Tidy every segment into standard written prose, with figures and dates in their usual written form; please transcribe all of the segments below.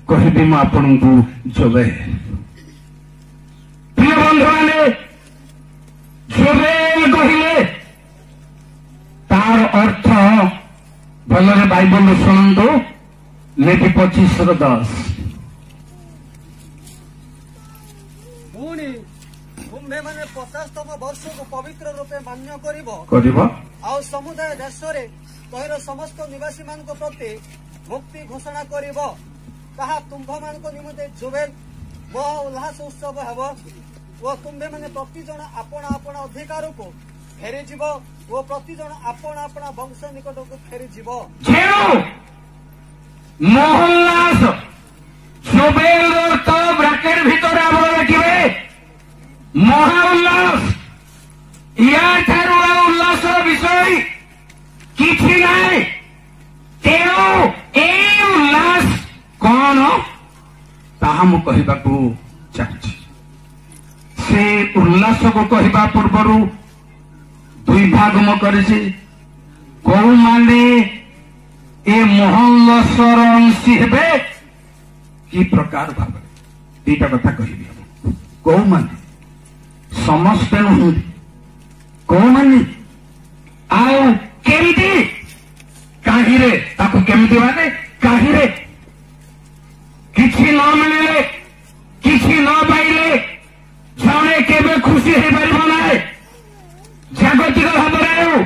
कहबी मु आपण को जोबेल। प्रिय बंधु माने जोबेल कहले तार अर्थ भलरे बाइबल शुणु लेखि 25:10 पुणी तुम्भे माने 50तम वर्ष को पवित्र रूपे मान्य करिबो आ समुदाय देश रे तहिर समस्त निवासी मान को प्रति मुक्ति घोषणा करिबो ताहा तुम्भ मान को निमते जोबेल महा उल्लास उत्सव हेबो ओ तुम्भे माने प्रति जन आपण आपण अधिकार को फेरी जीवो वो प्रति जन आपण आपण वंश निकट को फेरी जीवो मोहल्लास जोबेल तो ब्रैकेट भीतर आपण रखिबे महा उल्लास या थारु उल्लास विषय किछि नाही तेणु ए उल्लास कौन ताहा मु कहबाकू चाहछि से उल्लास को कहबा पूर्वरु दुई भाग म करिछि कौ माने ए मोहल्लासर अंशी हेबे कि प्रकार भाव दीटा कथा कहबी कौ माने समस्त नुहति कौ माने आउ केमिति काहिरे ताको केमिति माने काहिरे किछि न मिले किछि न पाइले जने केबे खुशी हे परिबो नाही जागतिक भावरे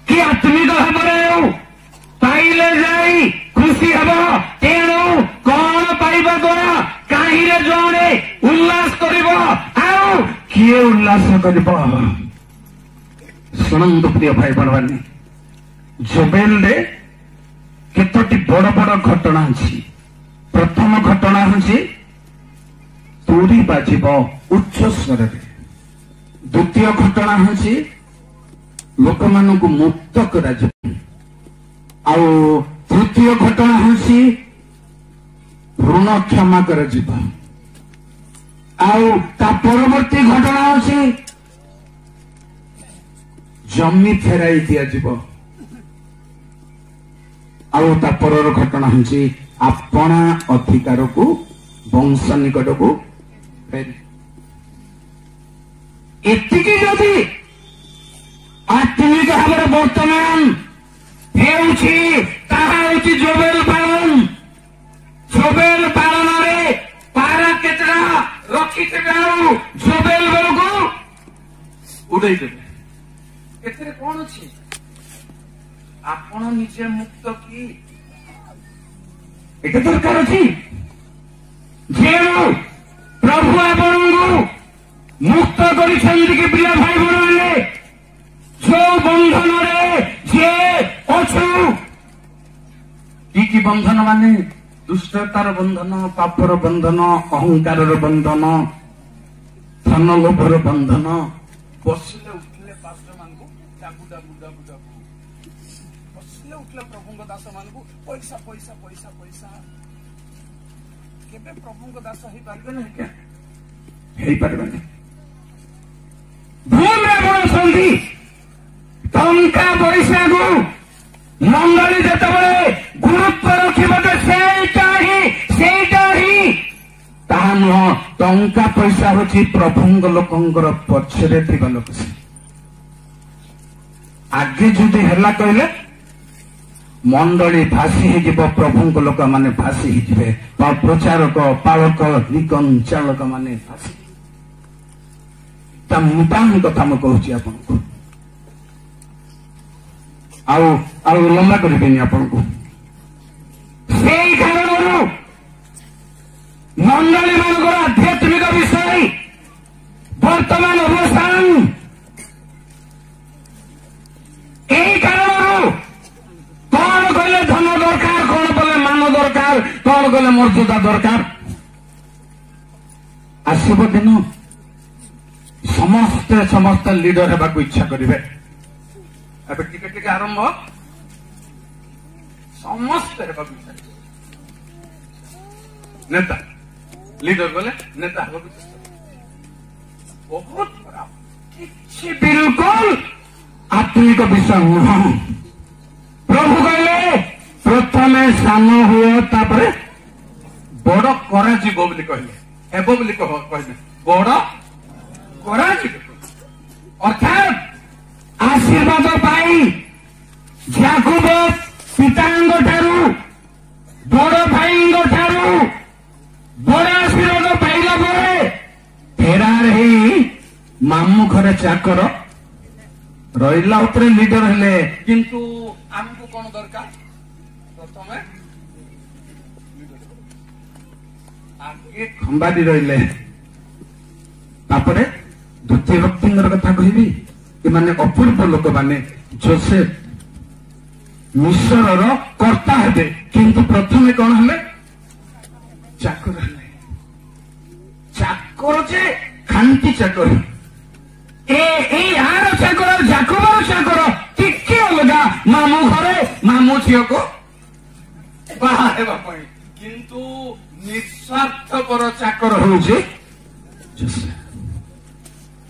कि आत्मिक भावरे पाइले जाई खुशी हबो तेणु कौन पाइबा द्वारा काहिरे जने उल्लास करिबो आउ किए उल्लास करिबो शुणु प्रिय भाई बहन जोबेल रे केतोटी बड़ बड़ घटना अछि प्रथम घटना हछि तुरी बाजिब उच्च स्वर रे द्वितीय घटना हछि लोक मानकु मुक्त करा जिव आउ तृतीय घटना हछि ऋण क्षमा कर जिव आउ ता परवर्ती घटना हछि जमी फेराई दिया जिव आउ ता परर घटना हछि अपना अधिकार को वंश निकट को फेरी एतिकी जदि आत्मिक भाव वर्तमान जोबेल पालन जोबेल पालन पारा केतरा रखी जोबेल बेल को उड़े देवे एथे कौन अच्छी आपण निजे मुक्त की एटा दरकार अच्छी जेणु प्रभु आपण मुक्त कर प्रिय भाई बहन जो बंधन रे जे अछु की बंधन माने दुष्टतार बंधन पापर बंधन अहंकार बंधन धन लोभर बंधन बसिले उठले पास्टर मान को डाबू डाबू डाबू डाबू बसिले उठले प्रभु दास मान को पैसा पैसा पैसा पैसा केबे प्रभु दास ही पारबे ना क्या हे पारबे ना भूल रे बड़ संधि टंका पैसा को मंडली जेतबे गुरुत्व रखिबे सेटा ही ताहा नुह टंका पैसा होची प्रभुंग लोकंकर पछरे थिबा लोक से आगे जदि हेला कहले मंडली भासी ही जीव प्रभुंग लोक माने भासी ही जीवे प्रचारक पालक निकन चालक माने भासी मुतान कथा मैं कहूँ आपको आउ लंबा करें आपको से कारण मंडली मान आध्यात्मिक विषय वर्तमान अवस्थान यही कारण कौन कहले धन दरकार कौन कहले मान दरकार कौन कहले मर्यादा दरकार आसब दिन समस्ते समस्त लीडर होगा इच्छा करेंगे अब टिके टिके आरंभ समस्ते नेता लीडर बोले नेता बहुत खराब बिल्कुल आत्मिक विषय नुह प्रभु कहले प्रथमे सान हुए तापरे ବଡ କରାଯିବ ବୋଲି କହିଲେ, ହେବ ବୋଲି କହିଲେ, ବଡ କରାଯିବ। ଅର୍ଥାତ୍ ଆଶୀର୍ବାଦ ପାଇଁ ଯାକୁବ ପିତାଙ୍କ ଠାରୁ ବଡ ଭାଇଙ୍କ ଠାରୁ ବଡ ଆଶୀର୍ବାଦ ପାଇଲା ପରେ ଫେରାର ହେଇ ମାମୁଁ ଘରେ ଚାକର ରହିଲା ଉପରେ ଲିଡର ହେଲେ। କିନ୍ତୁ ଆମକୁ କଣ ଦରକାର? ପ୍ରଥମେ ଆଗେ ଖମ୍ବାଡ଼ି ରହିଲେ, ତାପରେ ଦ୍ୱିତୀୟ ବ୍ୟକ୍ତିଙ୍କର କଥା କହିବି। ଏମାନେ ଅପୂର୍ବ ଲୋକମାନେ। ଯୋସେଫ ମିଶ୍ରର କର୍ତ୍ତା ହେବେ, କିନ୍ତୁ ପ୍ରଥମେ କଣ ହେଲେ? ଚାକର ହେଲେ। ଚାକର ଯେ ଖାଣ୍ଟି ଚାକର। ଏଇ ଆର ଚାକର ଯାକୁବର ଚାକର ଟିକେ ଅଲଗା। ମାମୁଁ ଘରେ ମାମୁଁ ଝିଅକୁ ବାହା ହେବା ପାଇଁ, କିନ୍ତୁ ନିଃସ୍ୱାର୍ଥପର ଚାକର ହଉଛି ଯୋସେଫ।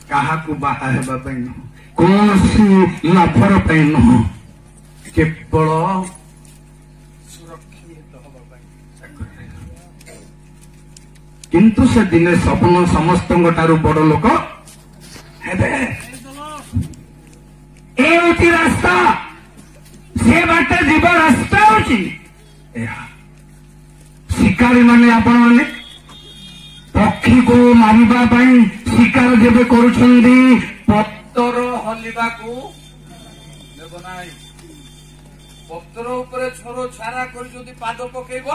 କାହାକୁ ବାହା ହେବା ପାଇଁ ନୁହଁ, କୌଣସି ଲାଭର ପାଇଁ ନୁହଁ, କେବଳ ସୁରକ୍ଷିତ ହେବା ପାଇଁ ଚାକର। କିନ୍ତୁ ସେ ଦିନେ ସ୍ୱପ୍ନ ସମସ୍ତଙ୍କ ଠାରୁ ବଡ ଲୋକ ହେବେ। ଏ ହଉଛି ରାସ୍ତା, ସେ ବାଟେ ଯିବା ରାସ୍ତା ହଉଛି ଏହା। ଶିକାରୀ ମାନେ ଆପଣମାନେ ପକ୍ଷୀକୁ ମାରିବା ପାଇଁ ଶିକାର ଯେବେ କରୁଛନ୍ତି, ପତ୍ର ହଲିବାକୁ ଦେବ ନାହିଁ। ପତ୍ର ଉପରେ ଛୋର ଛାରା କରି ଯଦି ପାଦ ପକେଇବ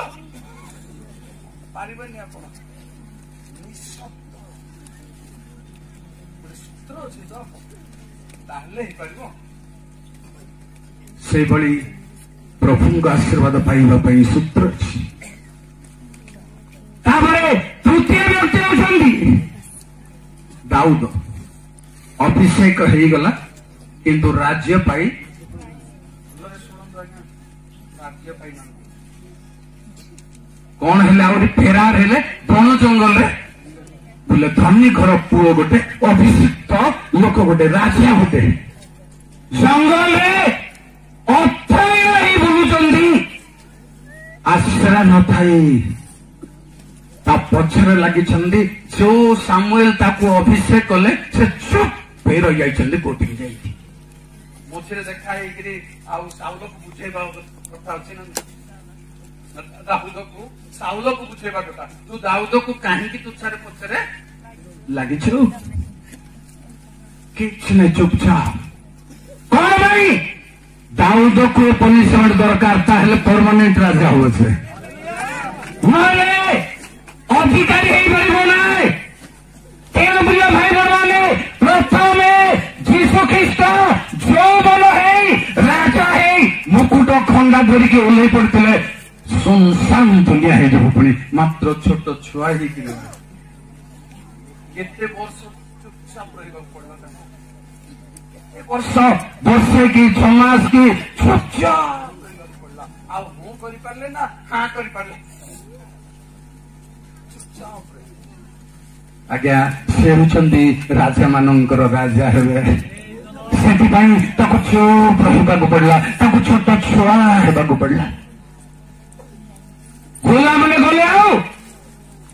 ପାରିବେନି ଆପଣ। ସୂତ୍ର ଅଛି ତ, ତାହେଲେ ହେଇପାରିବ। ସେଇଭଳି ପ୍ରଭୁଙ୍କ ଆଶୀର୍ବାଦ ପାଇବା ପାଇଁ ସୂତ୍ର ଅଛି। ତାପରେ ତୃତୀୟ ବ୍ୟକ୍ତି ହେଉଛନ୍ତି ଦାଉଦ। ଅଭିଷେକ ହେଇଗଲା, କିନ୍ତୁ ରାଜ୍ୟ ପାଇ କଣ ହେଲେ? ଆହୁରି ଫେରାର ହେଲେ ବଣ ଜଙ୍ଗଲରେ ବୋଲେ ଧନୀ ଘର ପୁଅ ଗୋଟେ, ଅଭିଷିକ୍ତ ଲୋକ ଗୋଟେ, ରାଜା ଗୋଟେ, ଜଙ୍ଗଲରେ ଅଥୟ ହେଇ ବୁଲୁଛନ୍ତି। ଆଶ୍ରା ନଥାଇ ତା ପଛରେ ଲାଗିଛନ୍ତି। ଯୋଉ ସାମୁଏଲ ତାକୁ ଅଭିଷେକ କଲେ, ସେ ଚୁପ୍ ହେଇ ରହିଯାଇଛନ୍ତି। କୋଉଠିକି ଯାଇକି ମଝିରେ ଦେଖା ହେଇକିରି ଆଉ ସାଉଲକୁ ବୁଝେଇବା କଥା ଅଛି ନା? ଦାଉଦକୁ ସାଉଲକୁ ବୁଝେଇବା କଥା, ତୁ ଦାଉଦକୁ କାହିଁକି ତୁଚ୍ଛାରେ ପଛରେ ଲାଗିଛୁ? କିଛି ନାହିଁ, ଚୁପଚାପ। କଣ ପାଇଁ? ଦାଉଦକୁ ପନିଶମେଣ୍ଟ ଦରକାର, ତାହେଲେ ପରମାନେଣ୍ଟ ରାଜା ହୁଏ ସେ, ନହେଲେ ଅଧିକାରୀ ହେଇପାରିବ ନାହିଁ। ତେଣୁ ପ୍ରିୟ ଭାଇ ଭଉଣୀମାନେ, ପ୍ରଥମେ ଯୀଶୁ ଖ୍ରୀଷ୍ଟ ଯୌବନ ହେଇ ରାଜା ହେଇ ମୁକୁଟ ଖଣ୍ଡା ଧରିକି ଓହ୍ଲେଇ ପଡିଥିଲେ। ସୁନସାନ ଦୁନିଆ ହେଇଯିବ, ପୁଣି ମାତ୍ର ଛୋଟ ଛୁଆ ହେଇକି କେତେ ବର୍ଷ ଚୁପଚାପ ରହିବାକୁ ପଡିବ ତାଙ୍କୁ? କେତେ ବର୍ଷ? ବର୍ଷେ କି 6 ମାସ କି ଚୁପଚାପ ରହିବାକୁ ପଡିଲା। ଆଉ ମୁଁ କରିପାରିଲେ ନା ହଁ କରିପାରିଲେ? ଆଜ୍ଞା, ସେ ହେଉଛନ୍ତି ରାଜା ମାନଙ୍କର ରାଜା ହେବେ। ସେଥିପାଇଁ ତାକୁ ଚୁପ ରହିବାକୁ ପଡିଲା, ତାକୁ ଛୋଟ ଛୁଆ ହେବାକୁ ପଡିଲା। ଗୋଲାମାନେ ଗଲେ, ଆଉ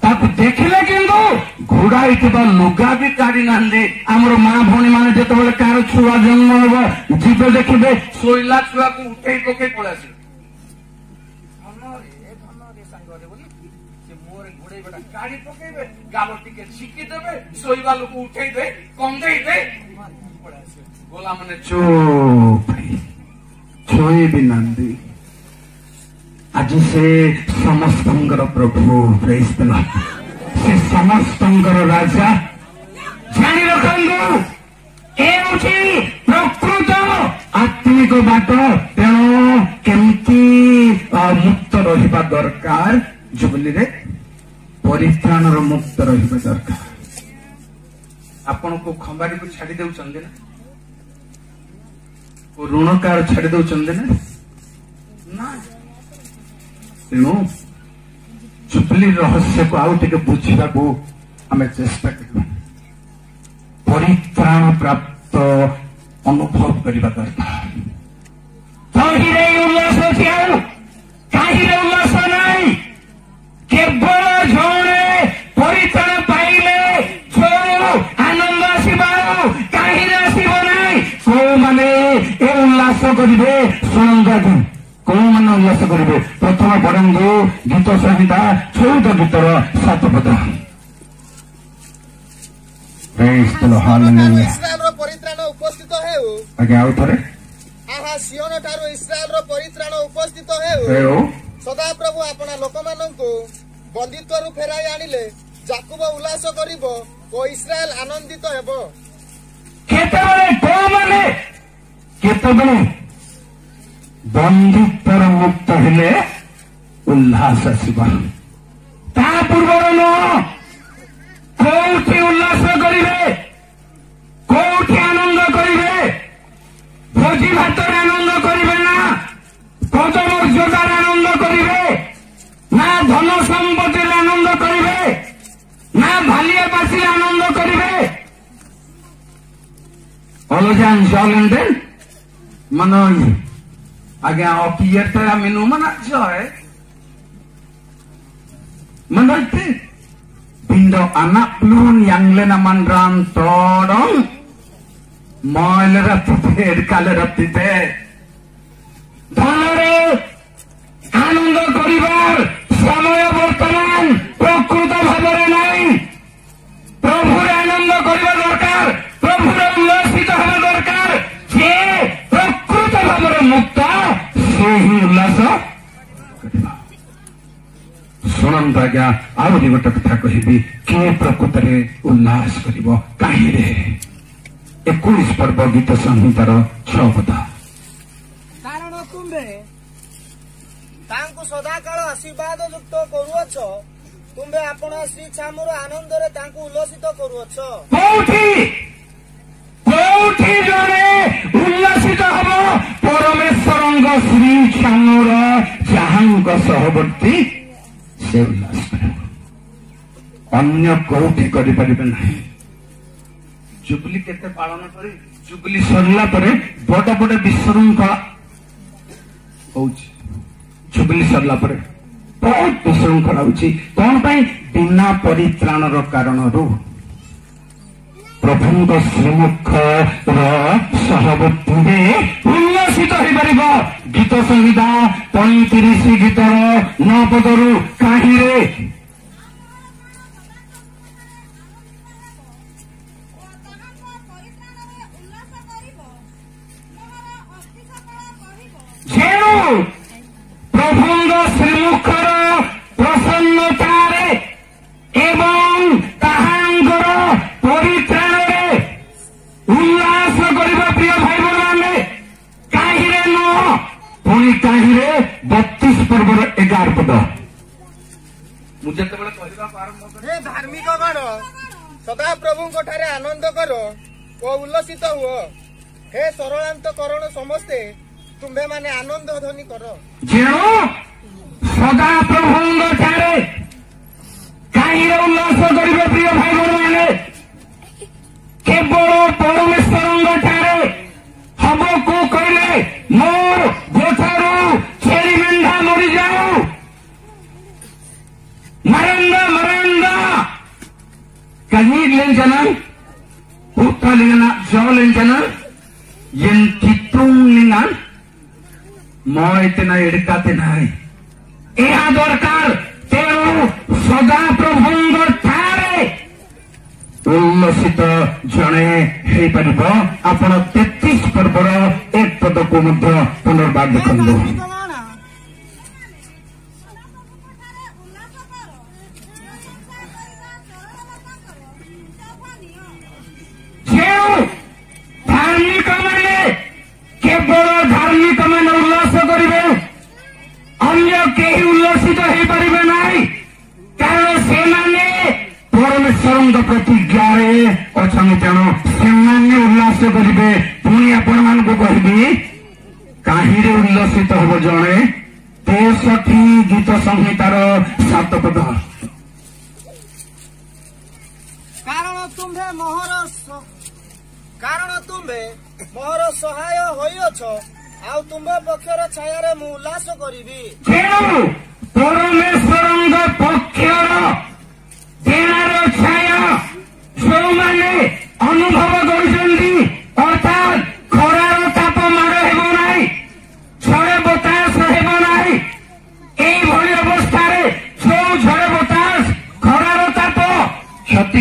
ତାକୁ ଦେଖିଲେ, କିନ୍ତୁ ଘୋଡାଇଥିବା ଲୁଗା ବି କାଢି ନାହାନ୍ତି। ଆମର ମା ଭଉଣୀ ମାନେ ଯେତେବେଳେ କାହାର ଛୁଆ ଜନ୍ମ ହେବ, ଯିବେ ଦେଖିବେ ଶୋଇଲା ଛୁଆକୁ ଉଠେଇ ପକେଇ ପଳେଇ ଆସିବେ। ସାଙ୍ଗରେ ବୋଲି ସେ ମୁହଁରେ ଘୋଡେଇବେ, କାଢି ପକେଇବେ, ଗାଲ ଟିକେ ଛିକି ଦେବେ, ଶୋଇବା ଲୋକ ଉଠେଇ ଦେ, କନ୍ଦେଇ ଦେ, ପଳେଇ ଆସିବେ। ଗୋଲା ମାନେ ଚୁପ ଛୁଇଁ ବି ନାହାନ୍ତି। ଆଜି ସେ ସମସ୍ତଙ୍କର ପ୍ରଭୁ, ପ୍ରେଜ୍ ଦ ଲର୍ଡ। ସେ ସମସ୍ତଙ୍କର ରାଜା। ଜାଣି ରଖନ୍ତୁ, ଏ ହେଉଛି ପ୍ରକୃତ ଆତ୍ମିକ ବାଟ। ତେଣୁ କେମିତି ମୁକ୍ତ ରହିବା ଦରକାର? ଜୁବଲିରେ ପରିତ୍ରାଣର ମୁକ୍ତ ରହିବା ଦରକାର। ଆପଣଙ୍କୁ ଖମ୍ବାଡ଼ିକୁ ଛାଡି ଦେଉଛନ୍ତି ନା? ଋଣକାର ଛାଡି ଦେଉଛନ୍ତି ନା? ତେଣୁ ଜୁବଲି ରହସ୍ୟକୁ ଆଉ ଟିକେ ବୁଝିବାକୁ ଆମେ ଚେଷ୍ଟା କରିବା। ପରିତ୍ରାଣ ପ୍ରାପ୍ତ ଅନୁଭବ କରିବା ଦରକାର। ତହିଁରେ ଉଲ୍ଲାସ ଅଛି, ଆଉ କାହିଁରେ ଉଲ୍ଲାସ ନାହିଁ? କେବଳ କରିବେ ଶୁଣନ୍ତୁ କୋଉମାନେ ଉଲ୍ଲାସ କରିବେ ପ୍ରଥମେ ପଢନ୍ତୁ ଗୀତ ସଂହିତା 14 ଗୀତର 7 ପଦ। ଇସ୍ରାଏଲର ପରିତ୍ରାଣ ଉପସ୍ଥିତ ହେଉ। ଆଜ୍ଞା ଆଉ ଥରେ ଆହା ସିଓନ ଠାରୁ ଇସ୍ରାଏଲର ପରିତ୍ରାଣ ଉପସ୍ଥିତ ହେଉ। ସଦାପ୍ରଭୁ ଆପଣା ଲୋକମାନଙ୍କୁ ବନ୍ଦିତ୍ୱରୁ ଫେରାଇ ଆଣିଲେ ଯାକୁବ ଉଲ୍ଲାସ କରିବ ଓ ଇସ୍ରାଏଲ ଆନନ୍ଦିତ ହେବ। କେତେବେଳେ କୋଉମାନେ କେତେବେଳେ ବନ୍ଦିତ୍ୱର ମୁକ୍ତ ହେଲେ ଉଲ୍ଲାସ ଆସିବ। ତା ପୂର୍ବରୁ ନୁହଁ। କୋଉଠି ଉଲ୍ଲାସ କରିବେ କୋଉଠି ଆନନ୍ଦ କରିବେ? ଭୋଜି ଭାତରେ ଆନନ୍ଦ କରିବେ ନା ପଦମର୍ଯ୍ୟାଦାରେ ଆନନ୍ଦ କରିବେ ନା ଧନ ସମ୍ପତ୍ତିରେ ଆନନ୍ଦ କରିବେ ନା ଭାଲିଆ ବାସିରେ ଆନନ୍ଦ କରିବେ? Olojan Jolenden Manoy Aga Okierta Minumana Joy Manoy Bindo anak plun yang lena mandran todong Moile ratite kale ratite Dhanare Ananda koribar Samoya bortaman Prakruta bhabare nai Prabhure ananda koribar dorkar Prabhure ullasiত haba dorkar Je prakruta bhabare mukta Sehi ullasa koriba ଶୁଣନ୍ତୁ ଆଜ୍ଞା ଆହୁରି ଗୋଟେ କଥା କହିବି କିଏ ପ୍ରକୃତରେ ଉଲ୍ଲାସ କରିବ କାହିଁରେ 21 ପର୍ବ ଗୀତ ସଂହିତାର 6 ପଦ। କାରଣ ତୁମେ ତାଙ୍କୁ ସଦାକାଳ ଆଶୀର୍ବାଦ ଯୁକ୍ତ କରୁଅଛ ତୁମେ ଆପଣ ଶ୍ରୀ ଛାମୁର ଆନନ୍ଦରେ ତାଙ୍କୁ ଉଲ୍ଲସିତ କରୁଅଛ। କୋଉଠି ଜଣେ ଉଲ୍ଲସିତ ହବ ପରମେଶ୍ୱରଙ୍କ ଶ୍ରୀ ଛାମୁର ଯାହାଙ୍କ ସହବର୍ତ୍ତୀ ସେ ଉଲ୍ଲାସ କରିବ ଅନ୍ୟ କୋଉଠି କରିପାରିବେ ନାହିଁ। ଜୁବଲି କେତେ ପାଳନ କରି ଜୁବଲି ସରିଲା ପରେ ବଡ ବଡ ବିଶୃଙ୍ଖଳା ହଉଛି। ଜୁବଲି ସରିଲା ପରେ ବହୁତ ବିଶୃଙ୍ଖଳା ହଉଛି କଣ ପାଇଁ? ବିନା ପରିତ୍ରାଣର କାରଣରୁ ପ୍ରଭୁଙ୍କ ଶ୍ରୀମୁଖର ସହବର୍ତ୍ତୀରେ ଉଲ୍ଲସିତ ହୋଇପାରିବ। ଗୀତ ସଂହିତା 35 ଗୀତର 9 ପଦରୁ କାହିଁରେ ଯେଣୁ ପ୍ରଭୁଙ୍କ ଶ୍ରୀମୁଖର ପ୍ରସନ୍ନତାରେ ଏବଂ ତାହାଙ୍କର ପରିତ୍ରାଣରେ ଉଲ୍ଲାସ କରିବା ପ୍ରିୟ ଭାଇ ଭଉଣୀମାନେ କାହିଁରେ ନୁହଁ ପୁଣି କାହିଁରେ 32 ପର୍ବର 11 ପଦ। ମୁଁ ଯେତେବେଳେ କହିବାକୁ ଆରମ୍ଭ କରେ ହେ ଧାର୍ମିକ ଗଣ ସଦାପ୍ରଭୁଙ୍କ ଠାରେ ଆନନ୍ଦ କର ଓ ଉଲ୍ଲସିତ ହୁଅ। ହେ ସରଳାନ୍ତକରଣ ସମସ୍ତେ ତୁମ୍ଭେମାନେ ଆନନ୍ଦ ଧ୍ୱନି କର। ଯେଣୁ ସଦାପ୍ରଭୁଙ୍କ ଠାରେ କାହିଁରେ ଉଲ୍ଲାସ କରିବେ ପ୍ରିୟ ଭାଇ ଭଉଣୀମାନେ? କେବଳ ପରମେଶ୍ୱରଙ୍କ ଠାରେ ହବ କୁ କହିଲେ ମୋର ଗୋଠାରୁ ଛେଳି ମେଣ୍ଢା ମରିଯାଉ ମରଣ୍ଡ Kanidlenjanan Uttalingan Jolenjanan Yen Kitrunglingan Moitena Edikatenai ଏହା ଦରକାର। ତେଣୁ ସଦାପ୍ରଭୁଙ୍କ ଠାରେ ଉଲ୍ଲସିତ ଜଣେ ହେଇପାରିବ। ଆପଣ 33 ପର୍ବର 1 ପଦକୁ ମଧ୍ୟ ପୁନର୍ବାର ଦେଖନ୍ତୁ। ଯେଉଁ ଧାର୍ମିକମାନେ କେବଳ ଧାର୍ମିକମାନେ ଉଲ୍ଲାସ କରିବେ, ଅନ୍ୟ କେହି ଉଲ୍ଲସିତ ହେଇପାରିବେ ନାହିଁ। କାରଣ ସେମାନେ ପରମେଶ୍ୱରଙ୍କ ପ୍ରତିଜ୍ଞାରେ ଅଛନ୍ତି। ତେଣୁ ସେମାନେ ଉଲ୍ଲାସ କରିବେ। ପୁଣି ଆପଣମାନଙ୍କୁ କହିବି କାହିଁରେ ଉଲ୍ଲସିତ ହେବ ଜଣେ? 63 ଗୀତ ସଂହିତାର 7 ପଦ। କାରଣ ତୁମ୍ଭେ ମୋର ସହାୟ ହୋଇଅଛ, ଆଉ ତୁମ୍ଭ ପକ୍ଷର ଛାୟାରେ ମୁଁ ଉଲ୍ଲାସ କରିବି। ତେଣୁ ପରମେଶ୍ୱରଙ୍କ ପକ୍ଷର ଦେହର ଛାୟା ଯେଉଁମାନେ ଅନୁଭବ କରୁଛନ୍ତି, ଅର୍ଥାତ୍ ଖରାର ତାପ ମାଡ଼ ହେବ ନାହିଁ,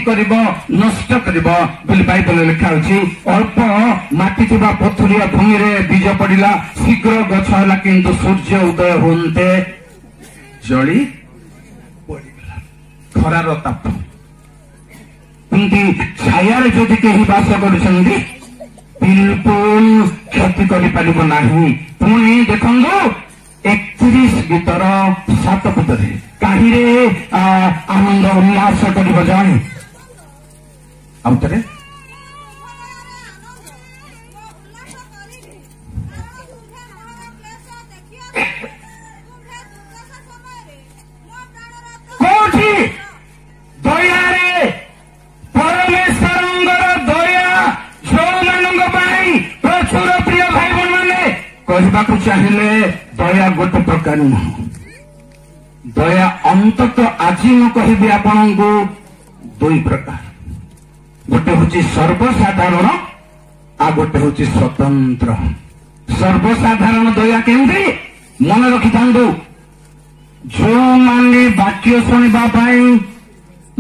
କରିବ ନଷ୍ଟ କରିବ ବୋଲି ବାଇବଲରେ ଲେଖା ଅଛି। ଅଳ୍ପ ମାଟି ଥିବା ପଥୁରିଆ ଭୂମିରେ ବୀଜ ପଡିଲା, ଶୀଘ୍ର ଗଛ ହେଲା, କିନ୍ତୁ ସୂର୍ଯ୍ୟ ଉଦୟ ହୁଅନ୍ତେ ଜଳି ପଡିଗଲା। ଖରାର ତାପ। କିନ୍ତୁ ଛାୟାରେ ଯଦି କେହି ବାସ କରୁଛନ୍ତି ବିଲକୁଲ କ୍ଷତି କରିପାରିବ ନାହିଁ। ପୁଣି ଦେଖନ୍ତୁ 31 ଗୀତର 7 ପଦରେ କାହିଁରେ ଆନନ୍ଦ ଉଲ୍ଲାସ କରିବ ଜାଣି। ଆଉ ଥରେ କୋଉଠି ଦୟାରେ ପରମେଶ୍ୱରଙ୍କର ଦୟା ଯୋଉମାନଙ୍କ ପାଇଁ ପ୍ରଚୁର ପ୍ରିୟ ଭାଇ ଭଉଣୀ ମାନେ କହିବାକୁ ଚାହିଁଲେ ଦୟା ଗୋଟେ ପ୍ରକାର ନୁହଁ। ଦୟା ଅନ୍ତତଃ ଆଜି ମୁଁ କହିବି ଆପଣଙ୍କୁ 2 ପ୍ରକାର। ଗୋଟେ ହଉଛି ସର୍ବସାଧାରଣ, ଆଉ ଗୋଟେ ହଉଛି ସ୍ୱତନ୍ତ୍ର। ସର୍ବସାଧାରଣ ଦୟା କେମିତି ମନେ ରଖିଥାନ୍ତୁ। ଯୋଉମାନେ ବାକ୍ୟ ଶୁଣିବା ପାଇଁ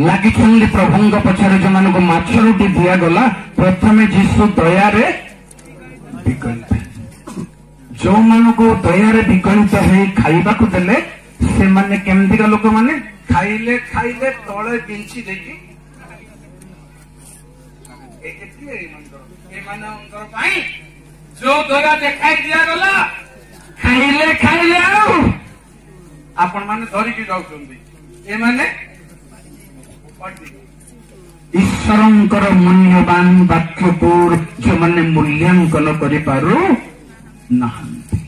ଲାଗିଛନ୍ତି ପ୍ରଭୁଙ୍କ ପଛରେ, ଯୋଉମାନଙ୍କୁ ମାଛ ରୁଟି ଦିଆଗଲା, ପ୍ରଥମେ ଯୀଶୁ ଦୟାରେ ବିକଳିତ। ଯୋଉମାନଙ୍କୁ ଦୟାରେ ବିକଳିତ ହେଇ ଖାଇବାକୁ ଦେଲେ, ସେମାନେ କେମିତିକା ଲୋକମାନେ? ଖାଇଲେ ଖାଇଲେ ତଳେ ବିଞ୍ଚି ଦେଇକି ଏମାନଙ୍କର ପାଇଁ ଯୋଉ ଦୟା ଦେଖାଇ ଦିଆଗଲା, ଖାଇଲେ ଖାଇଲେ ଆଉ ଆପଣ ମାନେ ଧରିକି ଯାଉଛନ୍ତି। ଏମାନେ ଈଶ୍ୱରଙ୍କର ମୂଲ୍ୟବାନ ବାକ୍ୟକୁ ଯୋଉମାନେ ମୂଲ୍ୟାଙ୍କନ କରିପାରୁ ନାହାନ୍ତି,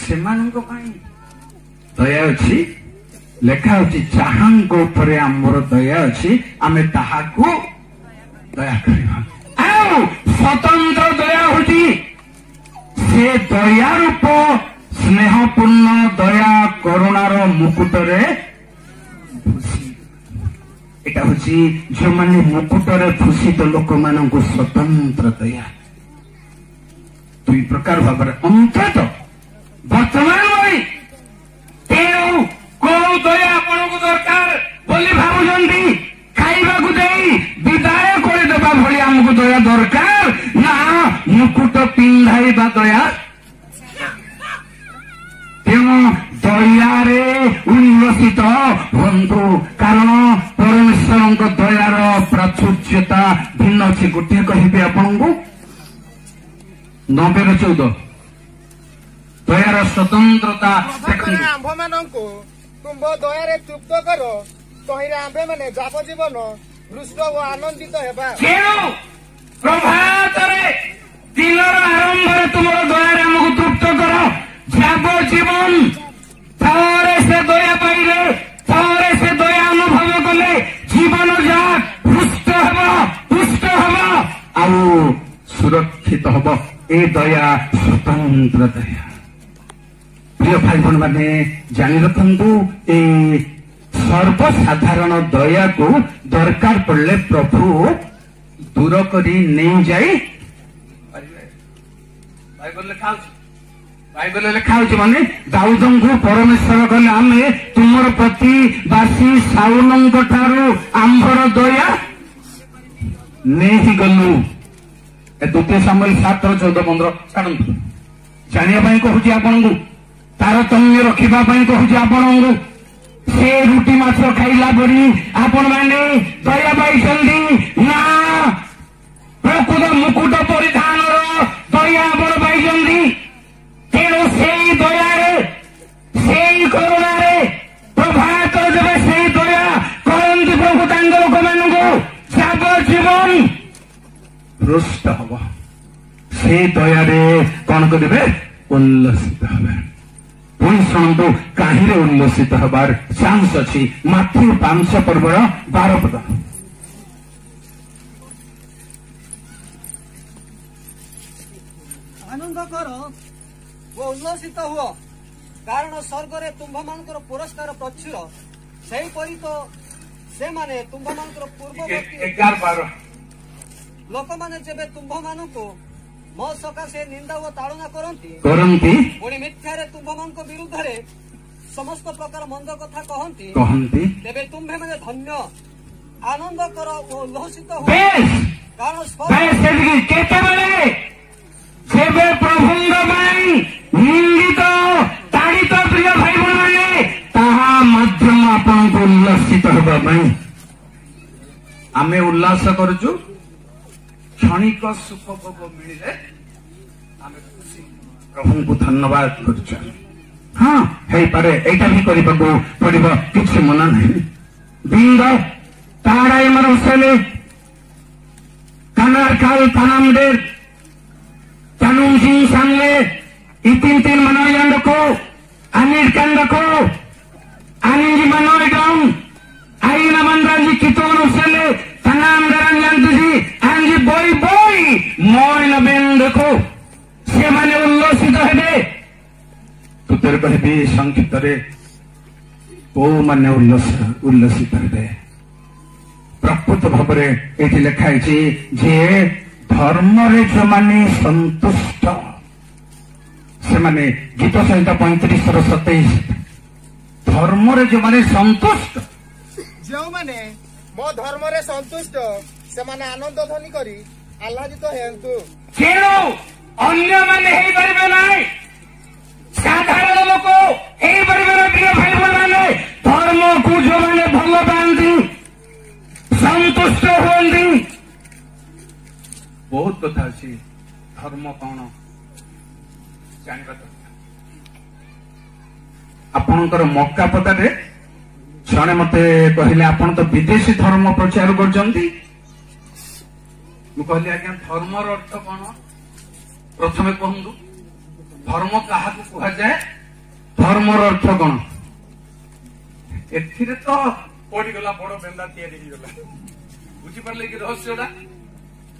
ସେମାନଙ୍କ ପାଇଁ ଦୟା ଅଛି। ଲେଖା ଅଛି ଯାହାଙ୍କ ଉପରେ ଆମର ଦୟା ଅଛି ଆମେ ତାହାକୁ ଦୟା କରିବା। ଆଉ ସ୍ୱତନ୍ତ୍ର ଦୟା ହଉଛି ସେ ଦୟା ରୂପ ସ୍ନେହପୂର୍ଣ୍ଣ ଦୟା କରୁଣାର ମୁକୁଟରେ ଭୂଷି। ଏଟା ହଉଛି ଯୋଉମାନେ ମୁକୁଟରେ ଭୂଷିତ ଲୋକମାନଙ୍କୁ ସ୍ୱତନ୍ତ୍ର ଦୟା। 2 ପ୍ରକାର ଭାବରେ ଅନ୍ତତଃ ବର୍ତ୍ତମାନ ପାଇଁ ତେଣୁ କୋଉ ଦୟା ଆପଣଙ୍କୁ ଦରକାର ବୋଲି ଭାବୁଛନ୍ତି? ଖାଇବାକୁ ଦେଇ ବିଦାୟ କରିଦେବା ଭଳି ଆମକୁ ଦୟା ଦରକାର ନା ମୁକୁଟ ପିନ୍ଧାଇବା ଦୟା? ତେଣୁ ଦୟାରେ ଉଲ୍ଲସିତ ହୁଅନ୍ତୁ, କାରଣ ପରମେଶ୍ୱରଙ୍କ ଦୟାର ପ୍ରାଚୁର୍ଯ୍ୟତା ଭିନ୍ନ ଅଛି। ଗୋଟିଏ କହିବି ଆପଣଙ୍କୁ 90-14 ଦୟାର ସ୍ୱତନ୍ତ୍ରତା। ଆମ୍ଭମାନଙ୍କୁ ତୁମ୍ଭ ଦୟାରେ ତୃପ୍ତ କର, ତହିଁରେ ଆମ୍ଭେମାନେ ଯାବଜୀବନ ହୃଷ୍ଟ ଓ ଆନନ୍ଦିତ ହେବା। ପ୍ରଭାତରେ ଦିନର ଆରମ୍ଭରେ ତୁମର ଦୟାରେ ଆମକୁ ତୃପ୍ତ କର, ଯାବଜୀବନ। ଥରେ ସେ ଦୟା ପାଇଲେ, ଥରେ ସେ ଦୟା ଅନୁଭବ କଲେ, ଜୀବନ ଯା ହୃଷ୍ଟ ହେବ, ପୁଷ୍ଟ ହେବ, ଆଉ ସୁରକ୍ଷିତ ହେବ। ଏ ଦୟା ସ୍ୱତନ୍ତ୍ର ଦୟା। ପ୍ରିୟ ଭାଇ ଭଉଣୀ ମାନେ ଜାଣି ରଖନ୍ତୁ, ଏ ସର୍ବସାଧାରଣ ଦୟାକୁ ଦରକାର ପଡ଼ିଲେ ପ୍ରଭୁ ଦୂର କରି ନେଇଯାଇ ପାରିବେ। ବାଇବଲରେ ଲେଖା ହଉଛି ମାନେ ଦାଉଦଙ୍କୁ ପରମେଶ୍ୱର କହିଲେ ଆମେ ତୁମର ପ୍ରତିବାସୀ ସାଉଲଙ୍କ ଠାରୁ ଆମ୍ଭର ଦୟା ନେଇଗଲୁ। 2 ସାମୁଏଲ 7:14-15 ଛାଡ଼ନ୍ତୁ। ଜାଣିବା ପାଇଁ କହୁଛି ଆପଣଙ୍କୁ, ତାରତମ୍ୟ ରଖିବା ପାଇଁ କହୁଛି ଆପଣଙ୍କୁ। ସେ ରୁଟି ମାଛ ଖାଇଲା ପରି ଆପଣମାନେ ଦୟା ପାଇଛନ୍ତି ନା ପ୍ରକୃତ ମୁକୁଟ ପରିଧାନର ଦୟା ଆପଣ ପାଇଛନ୍ତି? ତେଣୁ ସେଇ ଦୟାରେ, ସେଇ କରୁଣାରେ ପ୍ରଭାତ ଯେବେ ସେଇ ଦୟା କରନ୍ତି ପ୍ରଭୁ ତାଙ୍କ ଲୋକମାନଙ୍କୁ, ଯାବଜୀବନ ହୃଷ୍ଟ ହବ। ସେଇ ଦୟାରେ କଣ କରିବେ? ଉଲ୍ଲସିତ ହେବେ। ପୁଣି ଶୁଣନ୍ତୁ କାହିଁରେ ଉଲ୍ଲସିତ ହେବାର ଚାନ୍ସ ଅଛି। ମାଥ୍ୟୁ 5 ପର୍ବର 12 ପଦ। ଆନନ୍ଦ କର ଓ ଉଲ୍ଲସିତ ହୁଅ, କାରଣ ସ୍ୱର୍ଗରେ ତୁମ୍ଭମାନଙ୍କର ପୁରସ୍କାର ପ୍ରଚୁର। ସେହିପରି ତ ସେମାନେ ତୁମ୍ଭମାନଙ୍କର ପୂର୍ବବର୍ତ୍ତୀ 11-12 ଲୋକମାନେ ଯେବେ ତୁମ୍ଭମାନଙ୍କୁ ମୋ ସକାଶେ ନିନ୍ଦା ଓ ତାଡ଼ନା କରନ୍ତି, ପୁଣି ମିଥ୍ୟାରେ ତୁମ୍ଭମାନଙ୍କ ବିରୁଦ୍ଧରେ ସମସ୍ତ ପ୍ରକାର ମନ୍ଦ କଥା କହନ୍ତି, କହନ୍ତି ତେବେ ତୁମ୍ଭେମାନେ ଧନ୍ୟ, ଆନନ୍ଦ କର ଓ ଉଲ୍ଲସିତ ହୁଅ ବେଶ କାରଣ ବେଶ ସେତିକି କେତେବେଳେ ସେବେ ପ୍ରଭୁଙ୍କ ପାଇଁ ନିନ୍ଦିତ ତାଡ଼ିତ ପ୍ରିୟ ଭାଇ ଭଉଣୀମାନେ ତାହା ମାଧ୍ୟମ ଆପଣଙ୍କୁ ଉଲ୍ଲସିତ ହେବା ପାଇଁ ଆମେ ଉଲ୍ଲାସ କରୁଛୁ କ୍ଷଣିକ ସୁଖ ଭୋଗ ମିଳିଲେ ଆମେ ଖୁସି ପ୍ରଭୁଙ୍କୁ ଧନ୍ୟବାଦ କରୁଛୁ ହଁ ହେଇପାରେ ଏଇଟା ବି କରିବାକୁ ପଡିବ କିଛି ମନା ନାହିଁ Bind Tarai ମରୁସଲେ kanar kal tanam der tanung sing sangle itin manoyan doko anir kan doko anir manoy dong aina mandraji kiton usele tanam daran yantuji anji boy moy laben doko se mane ullosito hebe tuter कहबी संक्षिप्त रे को माने उल्लसित हेबे प्रकृत भाव ये लिखाई जे धर्म जो माने संतुष्ट से माने गीत संहिता 35:27 धर्म जो माने संतुष्ट जो माने मो धर्म रे संतुष्ट से माने आनंद ध्वनि करी आह्लादित हेतु केनो अन्य माने हेई परिबे नाही साधारण लोक हेई परिबे प्रिय भाई माने धर्म को जो माने भल पांती संतुष्ट होती बहुत कथा अच्छी धर्म कौन जानवा दरकार आपणकर मक्का पदारे जड़े मते कहले आपण तो विदेशी धर्म प्रचार करछंती कहली आज्ञा धर्म अर्थ कौन प्रथमे कहूँ धर्म क्या कह जाए धर्म अर्थ कौन एथिरे तो पड़गला बड़ बेंदा तैयारी बुझीपारे कि रहस्यटा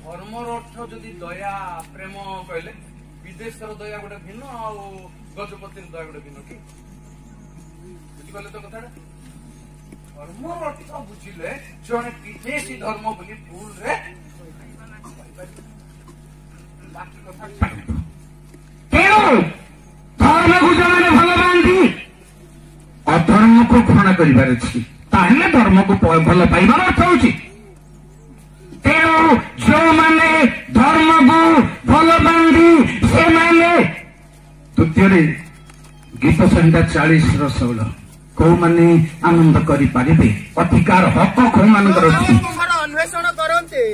धर्म अर्थ जदि दया प्रेम कहले विदेशर दया गोटे भिन्न आ गजपति दया गोटे भिन्न कि बुझीपारे तो कथा धर्म अर्थ बुझिले जड़े विदेशी धर्म बोली भूल रे बाकी कथा धर्म को जो मैंने भल पाती अधर्म को घृणा कर धर्म को भल पाइबार अर्थ हूँ तेणु जो मैंने धर्म को भल पाती से मैंने द्वितीय गीत संहिता 40:16 कौ माने आनंद करें अधिकार हक कौ मान तुम्हारा अन्वेषण करते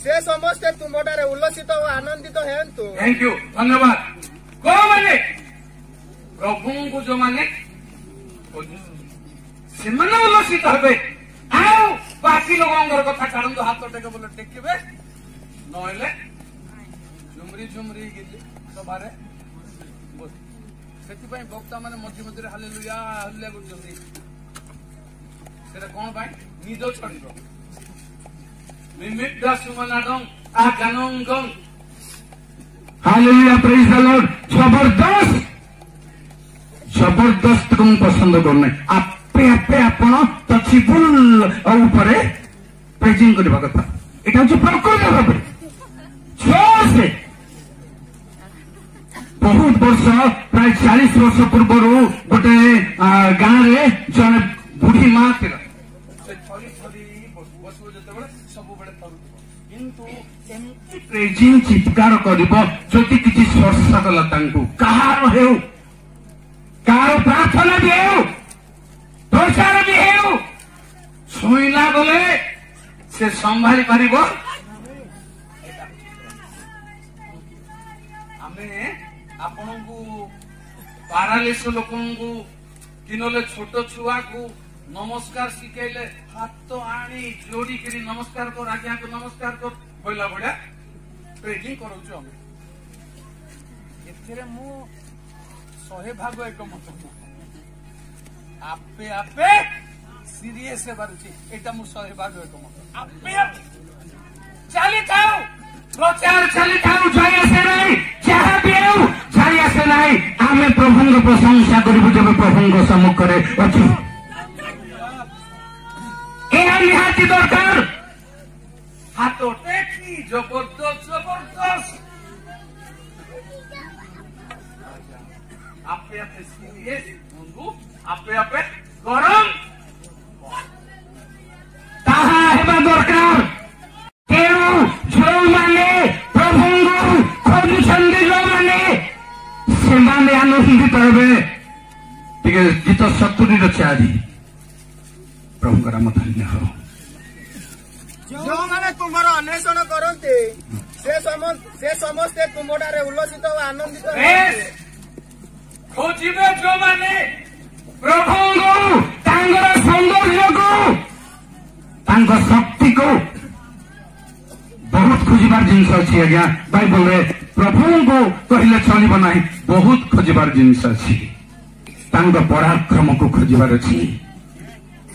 से समस्ते तुम्हारे उल्लसित और आनंदित हेतु थैंक यू धन्यवाद कौ माने प्रभु को जो माने से उल्लसित हे आओ बाकी लोक कथा छाड़ू हाथ टेक बोले टेकिबे नहले झुमरी झुमरी गीत सभारे से वक्ता मैंने मझे मझे हालेलुया हालेलुया करछंती सेटा कोन भाई निद छड़िबो मिमिट दासुमनाडं आ गानंगं हालेलुया प्रेज द लॉर्ड जबरदस्त को पसंद करना आपे आपे आपण टचिबल ऊपर प्रेजिंग करबा कथा एटा हो प्रकृति भाव से बहुत वर्ष प्राय 40 वर्ष पूर्व गोटे गाँव रे जन बुढ़ी माँ थिला से थरी थरी बसबो जते सब बेले किंतु एमती प्रेजिंग चित्कार करिवो जति किछि स्पर्श कला तांकु कहार हेउ कार प्रार्थना भी हेउ प्रचार भी हेउ सुइला बोले से संभाली पारिबो आमे आपनकु पारालिस लोकंकु किनले छोट छुआ को नमस्कार शिखेले हाथ आनी जोड़ी करी नमस्कार कर आज्ञा को नमस्कार कर बोला बड़ा प्रेजिंग करूछु हम एथिरे मु 100 भाग एकमत आपे आपे सीरियस बारुची एटा मु 100 भाग एकमत आपे चली थाओ प्रचार चली थाओ जय से नहीं जहाँ भी हो जय से नहीं आमे प्रभु को प्रशंसा करिबु जब प्रभु को सम्मुख करे अछि एहा निहाती दरकार हाथ टेकी जबरदस्त आपे आपे सीरियस बंधु आपे आपे गरम ताहा ଆନନ୍ଦିତ ହେବେ। ଟିକେ ଗୀତ 70 ପ୍ରଭୁଙ୍କର ନାମ ଧନ୍ୟ ହଉ। ଯେଉଁମାନେ ତୁମର ଅନ୍ୱେଷଣ କରନ୍ତି ସେ ସମସ୍ତେ ତୁମଠାରେ ଉଲ୍ଲସିତ ଓ ଆନନ୍ଦିତ ହୁଅନ୍ତି। ଖୋଜିବେ ଯେଉଁମାନେ ପ୍ରଭୁଙ୍କୁ, ତାଙ୍କର ସୌନ୍ଦର୍ଯ୍ୟକୁ, ତାଙ୍କ ଶକ୍ତିକୁ ବହୁତ ଖୋଜିବାର ଜିନିଷ ଅଛି ଆଜ୍ଞା। ବାଇବଲରେ ପ୍ରଭୁଙ୍କୁ କହିଲେ ଚଳିବ ନାହିଁ, ବହୁତ ଖୋଜିବାର ଜିନିଷ ଅଛି। ତାଙ୍କ ପରାକ୍ରମକୁ ଖୋଜିବାର ଅଛି,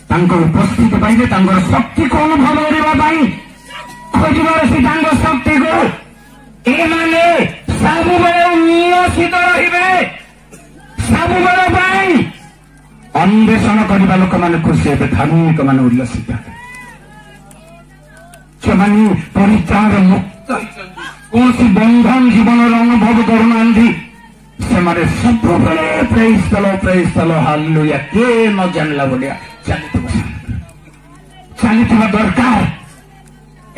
ତାଙ୍କ ଉପସ୍ଥିତି ପାଇଲେ ତାଙ୍କର ଶକ୍ତିକୁ ଅନୁଭବ କରିବା ପାଇଁ ଖୋଜିବାର ଅଛି। ତାଙ୍କ ଶକ୍ତିକୁ ଏମାନେ ସବୁବେଳେ ନିୟୋଜିତ ରହିବେ, ସବୁବେଳେ ପାଇଁ ଅନ୍ୱେଷଣ କରିବା ଲୋକମାନେ ଖୁସି ହେବେ, ଧାର୍ମିକ ମାନେ ଉଲ୍ଲସିତ ହେବେ। ସେମାନେ ପରିତ୍ରାଣରେ ମୁକ୍ତ ହୋଇଛନ୍ତି, କୌଣସି ବନ୍ଧନ ଜୀବନର ଅନୁଭବ କରୁନାହାନ୍ତି। ସେମାନେ ସବୁବେଳେ ପ୍ରେଜ କଲ ହାଲେଲୁୟା, କିଏ ନ ଜାଣିଲା ଭଳିଆ ଚାଲିଥିବା ଦରକାର।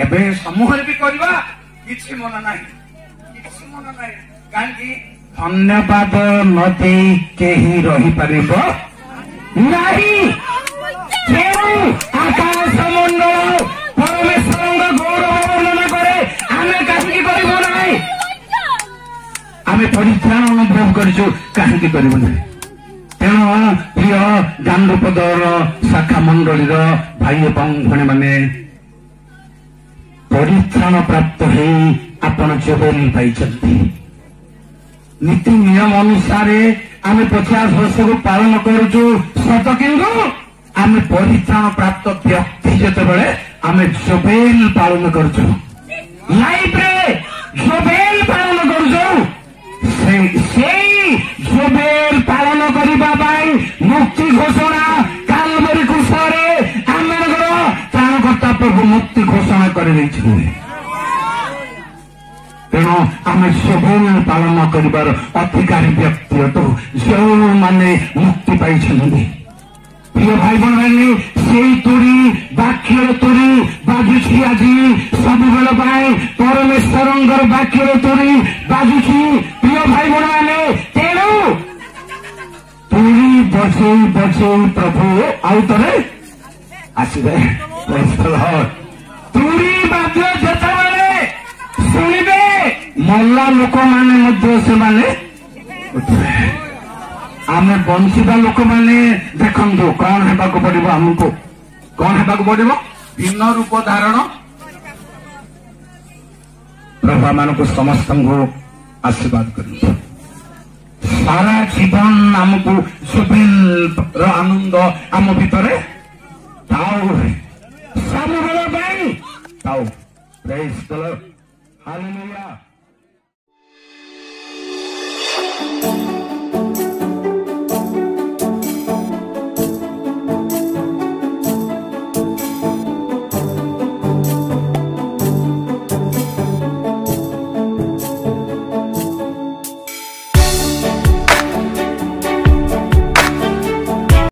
ଏବେ ସମୂହରେ ବି କରିବା କିଛି ମନ ନାହିଁ, କିଛି ମନ ନାହିଁ। କାହିଁକି ଧନ୍ୟବାଦ ନ ଦେଇ କେହି ରହିପାରିବ ନାହିଁ। କେଉଁ ଆକାଶ ମଣ୍ଡଳ ପରମେଶ୍ୱରଙ୍କ ଗୌରବ ବର୍ଣ୍ଣନା କରେ, ଆମେ କାହିଁକି କରିବୁ ନାହିଁ? ଆମେ ପରିତ୍ରାଣ ଅନୁଭବ କରିଛୁ, କାହିଁକି କରିବୁ ନାହିଁ? ତେଣୁ ପ୍ରିୟ ଗାଣ୍ଡୁପଦର ଶାଖା ମଣ୍ଡଳୀର ଭାଇ ଏବଂ ଭଉଣୀମାନେ, ପରିତ୍ରାଣ ପ୍ରାପ୍ତ ହେଇ ଆପଣ ଜୁବେଲି ପାଇଛନ୍ତି। ନୀତି ନିୟମ ଅନୁସାରେ ଆମେ 50 ବର୍ଷକୁ ପାଳନ କରୁଛୁ ସତ, କିନ୍ତୁ ଆମେ ପରିତ୍ରାଣ ପ୍ରାପ୍ତ ବ୍ୟକ୍ତି ଯେତେବେଳେ ଆମେ ଜୁବେଲ ପାଳନ କରୁଛୁ, ଲାଇଫରେ ଜୁବେଲ ପାଳନ କରୁଛୁ, ସେଇ ଜୁବେଲ ପାଳନ କରିବା ପାଇଁ ମୁକ୍ତି ଘୋଷଣା କାଲବରୀ କ୍ରୁଶରେ ଆମମାନଙ୍କର ତ୍ରାଣକର୍ତ୍ତା ପ୍ରଭୁ ମୁକ୍ତି ଘୋଷଣା କରିଦେଇଛନ୍ତି। ତେଣୁ ଆମେ ଜୁବେଲ ପାଳନ କରିବାର ଅଧିକାରୀ ବ୍ୟକ୍ତି ଅଟୁ, ଯେଉଁମାନେ ମୁକ୍ତି ପାଇଛନ୍ତି। ପ୍ରିୟ ଭାଇ ଭଉଣୀ, ସେଇ ତୁରୀ ବାକ୍ୟର ତୁରୀ ବାଜୁଛି ଆଜି ସବୁବେଳେ ପାଇଁ। ପରମେଶ୍ୱରଙ୍କର ବାକ୍ୟର ତୁରୀ ବାଜୁଛି ପ୍ରିୟ ଭାଇ ଭଉଣୀମାନେ। ତେଣୁ ତୁରୀ ବଜେଇ ବଜେଇ ପ୍ରଭୁ ଆଉ ଥରେ ଆସିବେ। ତୁରୀ ବାଦ୍ୟ ଯେତେବେଳେ ଶୁଣିବେ, ମଲା ଲୋକମାନେ ମଧ୍ୟ ସେମାନେ ଉଠିବେ। ଆମେ ବଞ୍ଚିବା ଲୋକମାନେ ଦେଖନ୍ତୁ କଣ ହେବାକୁ ପଡିବ, ଆମକୁ କଣ ହେବାକୁ ପଡିବ? ଭିନ୍ନ ରୂପ ଧାରଣ। ପ୍ରଭୁ ମାନଙ୍କୁ ସମସ୍ତଙ୍କୁ ଆଶୀର୍ବାଦ କରନ୍ତୁ। ସାରା ଜୀବନ ଆମକୁ ଜୁବେଲର ଆନନ୍ଦ ଆମ ଭିତରେ ଥାଉ, ସବୁବେଳେ ପାଇଁ ଥାଉ। ପ୍ରେଜ୍ ଦ ଲର୍ଡ, ହାଲେଲୁୟା।